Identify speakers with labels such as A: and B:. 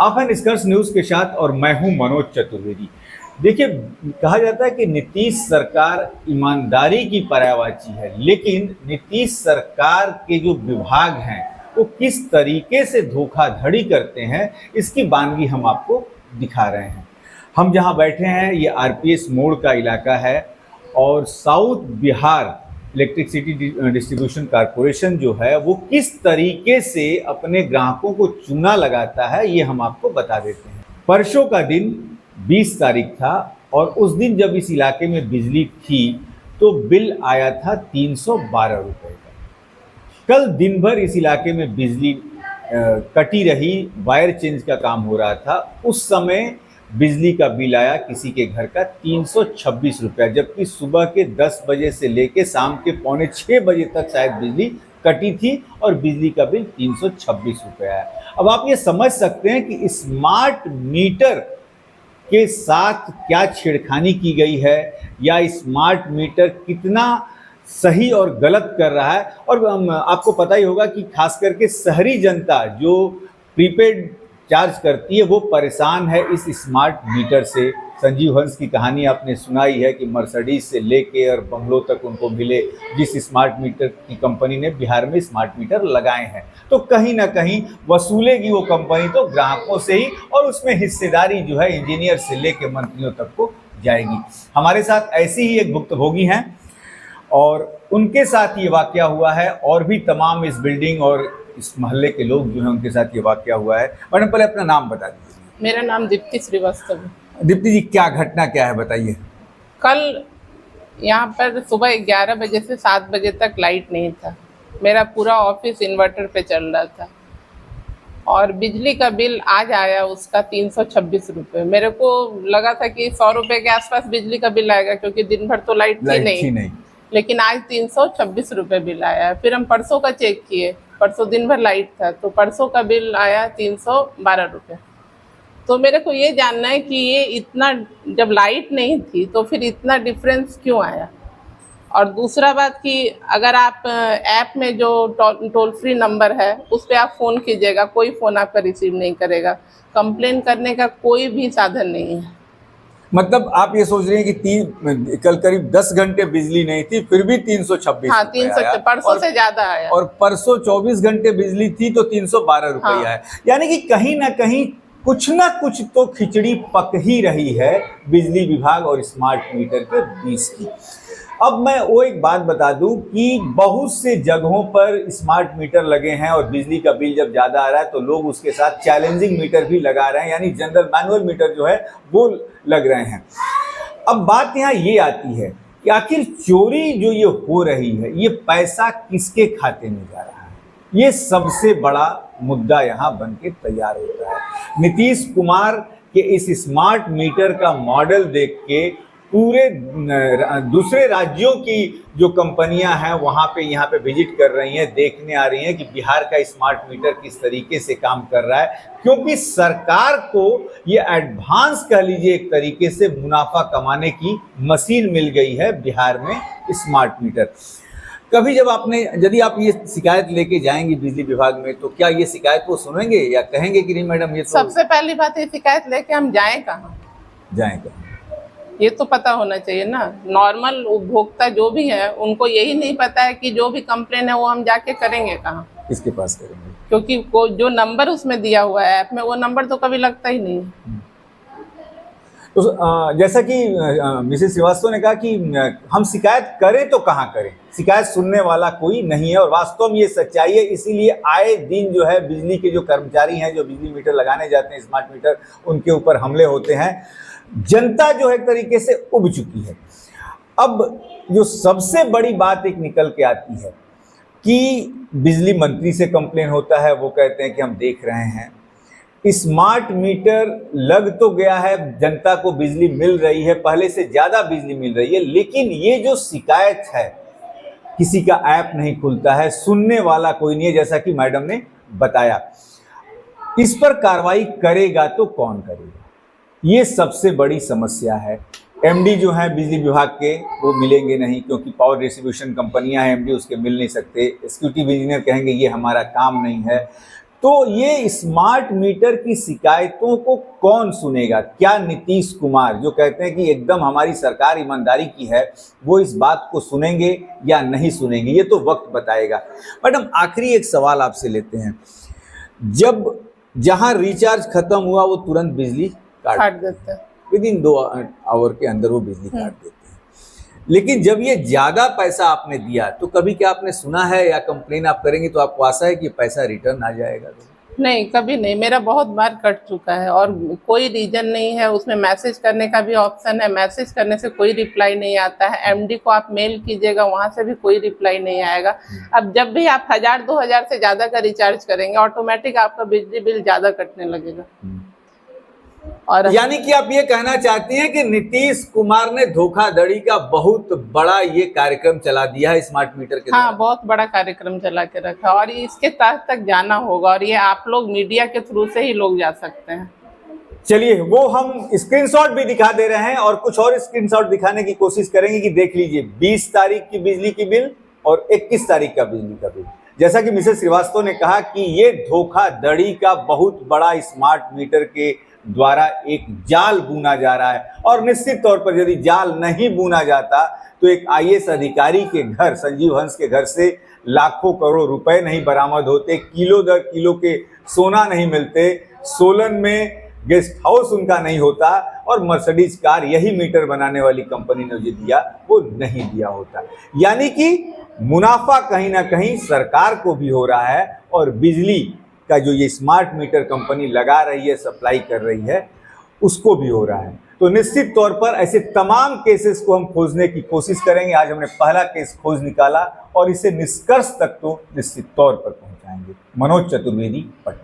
A: आप हैं निष्कर्ष न्यूज के साथ और मैं हूं मनोज चतुर्वेदी। देखिए, कहा जाता है कि नीतीश सरकार ईमानदारी की पर्यायवाची है, लेकिन नीतीश सरकार के जो विभाग हैं वो किस तरीके से धोखाधड़ी करते हैं, इसकी बानगी हम आपको दिखा रहे हैं। हम जहां बैठे हैं ये आरपीएस मोड़ का इलाका है और south Bihar electricity distribution corporation जो है वो किस तरीके से अपने ग्राहकों को चूना लगाता है ये हम आपको बता देते हैं। परसों का दिन 20 तारीख था और उस दिन जब इस इलाके में बिजली थी तो बिल आया था 312 रुपये का। कल दिन भर इस इलाके में बिजली कटी रही, वायर चेंज का काम हो रहा था। उस समय बिजली का बिल आया किसी के घर का 326 रुपया, जबकि सुबह के 10 बजे से लेके शाम के 5:45 बजे तक शायद बिजली कटी थी और बिजली का बिल 326 रुपया है। अब आप ये समझ सकते हैं कि स्मार्ट मीटर के साथ क्या छेड़खानी की गई है या स्मार्ट मीटर कितना सही और गलत कर रहा है। और आपको पता ही होगा कि खास करके शहरी जनता जो प्रीपेड चार्ज करती है वो परेशान है इस स्मार्ट मीटर से। संजीव हंस की कहानी आपने सुनाई है कि मर्सिडीज से लेके और बंगलों तक उनको मिले जिस स्मार्ट मीटर की कंपनी ने बिहार में स्मार्ट मीटर लगाए हैं। तो कहीं ना कहीं वसूलेगी वो कंपनी तो ग्राहकों से ही, और उसमें हिस्सेदारी जो है इंजीनियर से लेके मंत्रियों तक को जाएगी। हमारे साथ ऐसी ही एक भुक्तभोगी हैं और उनके साथ ये वाकया हुआ है और भी तमाम इस बिल्डिंग और इस मोहल्ले के लोग जो हैं उनके साथ ये वाकया हुआ है। मैडम, पहले अपना नाम बता दीजिए।
B: मेरा नाम दीप्ति श्रीवास्तव है।
A: दीप्ति जी, क्या घटना क्या है बताइए।
B: कल यहाँ पर सुबह 11 बजे से 7 बजे तक लाइट नहीं था। मेरा पूरा ऑफिस इन्वर्टर पे चल रहा था और बिजली का बिल आज आया उसका 326 रुपये। मेरे को लगा था कि 100 रुपये के आसपास बिजली का बिल आएगा क्योंकि दिन भर तो लाइट थी नहीं, लेकिन आज 326 रुपये बिल आया। फिर हम परसों का चेक किए, परसों दिन भर लाइट था तो परसों का बिल आया 312 रुपये। तो मेरे को ये जानना है कि ये इतना, जब लाइट नहीं थी तो फिर इतना डिफरेंस क्यों आया। और दूसरा बात कि अगर आप ऐप में जो टोल फ्री नंबर है उस पर आप फ़ोन कीजिएगा, कोई फ़ोन आपका रिसीव नहीं करेगा। कंप्लेन करने का कोई भी साधन नहीं है।
A: मतलब आप ये सोच रहे हैं कि कल करीब 10 घंटे बिजली नहीं थी फिर भी 326।
B: हाँ, 300, परसों से ज्यादा आया।
A: और परसों 24 घंटे बिजली थी तो 312 रुपया है। यानी कि कहीं ना कहीं कुछ ना कुछ तो खिचड़ी पक ही रही है बिजली विभाग और स्मार्ट मीटर के बीच की। अब मैं वो एक बात बता दूं कि बहुत से जगहों पर स्मार्ट मीटर लगे हैं और बिजली का बिल जब ज़्यादा आ रहा है तो लोग उसके साथ चैलेंजिंग मीटर भी लगा रहे हैं, यानी जनरल मैनुअल मीटर जो है वो लग रहे हैं। अब बात यहाँ ये आती है कि आखिर चोरी जो ये हो रही है ये पैसा किसके खाते में जा रहा है, ये सबसे बड़ा मुद्दा यहाँ बन के तैयार होता है। नीतीश कुमार के इस स्मार्ट मीटर का मॉडल देख के पूरे दूसरे राज्यों की जो कंपनियां हैं वहां पे यहाँ पे विजिट कर रही हैं, देखने आ रही हैं कि बिहार का स्मार्ट मीटर किस तरीके से काम कर रहा है, क्योंकि सरकार को ये एडवांस कह लीजिए एक तरीके से मुनाफा कमाने की मशीन मिल गई है बिहार में स्मार्ट मीटर। कभी यदि आप ये शिकायत लेके जाएंगे बिजली विभाग में तो क्या ये शिकायत वो सुनेंगे या कहेंगे कि नहीं मैडम ये तो।
B: सबसे पहली बात है, शिकायत लेके हम जाएं कहाँ, ये तो पता होना चाहिए ना। नॉर्मल उपभोक्ता जो भी है उनको यही नहीं पता है कि जो भी कंप्लेन है वो हम जाके करेंगे कहाँ,
A: किसके पास करेंगे,
B: क्योंकि जो नंबर उसमें दिया हुआ है ऐप में वो नंबर तो कभी लगता ही नहीं है।
A: तो जैसा कि मिसेस श्रीवास्तव ने कहा कि हम शिकायत करें तो कहाँ करें, शिकायत सुनने वाला कोई नहीं है और वास्तव में ये सच्चाई है। इसीलिए आए दिन जो है बिजली के जो कर्मचारी हैं जो बिजली मीटर लगाने जाते हैं स्मार्ट मीटर, उनके ऊपर हमले होते हैं। जनता जो है एक तरीके से उब चुकी है। अब जो सबसे बड़ी बात एक निकल के आती है कि बिजली मंत्री से कंप्लेन होता है, वो कहते हैं कि हम देख रहे हैं। स्मार्ट मीटर लग तो गया है, जनता को बिजली मिल रही है, पहले से ज़्यादा बिजली मिल रही है, लेकिन ये जो शिकायत है किसी का ऐप नहीं खुलता है, सुनने वाला कोई नहीं है, जैसा कि मैडम ने बताया। इस पर कार्रवाई करेगा तो कौन करेगा, ये सबसे बड़ी समस्या है। एमडी जो है बिजली विभाग के वो मिलेंगे नहीं, क्योंकि पावर डिस्ट्रीब्यूशन कंपनियां हैं, एमडी उसके मिल नहीं सकते। एग्जीक्यूटिव इंजीनियर कहेंगे ये हमारा काम नहीं है। तो ये स्मार्ट मीटर की शिकायतों को कौन सुनेगा? क्या नीतीश कुमार, जो कहते हैं कि एकदम हमारी सरकार ईमानदारी की है, वो इस बात को सुनेंगे या नहीं सुनेंगे? ये तो वक्त बताएगा। मैडम, आखिरी एक सवाल आपसे लेते हैं। जब जहां रिचार्ज खत्म हुआ वो तुरंत बिजली काट
B: देते हैं,
A: विदिन 2 आवर के अंदर वो बिजली काट देते हैं। लेकिन जब ये ज्यादा पैसा आपने दिया तो कभी क्या आपने सुना है या कंप्लेन आप करेंगे तो आपको आशा है कि पैसा रिटर्न आ जाएगा?
B: नहीं, कभी नहीं। मेरा बहुत बार कट चुका है और कोई रीजन नहीं है। उसमें मैसेज करने का भी ऑप्शन है, मैसेज करने से कोई रिप्लाई नहीं आता है। एमडी को आप मेल कीजिएगा, वहां से भी कोई रिप्लाई नहीं आएगा। अब जब भी आप 1000-2000 से ज्यादा का रिचार्ज करेंगे, ऑटोमेटिक आपका बिजली बिल ज्यादा कटने लगेगा। और
A: यानी कि आप ये कहना चाहती हैं कि नीतीश कुमार ने धोखाधड़ी का बहुत बड़ा ये कार्यक्रम चला दिया है स्मार्ट मीटर के?
B: हाँ, बहुत बड़ा कार्यक्रम चला के रखा और इसके तक जाना होगा और ये आप लोग मीडिया के थ्रू से ही लोग जा सकते हैं।
A: चलिए, वो हम स्क्रीनशॉट भी दिखा दे रहे हैं और कुछ और स्क्रीनशॉट दिखाने की कोशिश करेंगे कि देख लीजिए 20 तारीख की बिजली की बिल और 21 तारीख का बिजली का बिल। जैसा कि मिसेस श्रीवास्तव ने कहा कि ये धोखाधड़ी का बहुत बड़ा स्मार्ट मीटर के द्वारा एक जाल बुना जा रहा है। और निश्चित तौर पर यदि जाल नहीं बुना जाता तो एक आईएएस अधिकारी के घर, संजीव हंस के घर से लाखों करोड़ रुपए नहीं बरामद होते, किलो दर किलो के सोना नहीं मिलते, सोलन में गेस्ट हाउस उनका नहीं होता और मर्सिडीज कार यही मीटर बनाने वाली कंपनी ने जो दिया वो नहीं दिया होता। यानी कि मुनाफा कहीं ना कहीं सरकार को भी हो रहा है और बिजली का जो ये स्मार्ट मीटर कंपनी लगा रही है, सप्लाई कर रही है, उसको भी हो रहा है। तो निश्चित तौर पर ऐसे तमाम केसेस को हम खोजने की कोशिश करेंगे। आज हमने पहला केस खोज निकाला और इसे निष्कर्ष तक तो निश्चित तौर पर पहुंचाएंगे। मनोज चतुर्वेदी, पटना।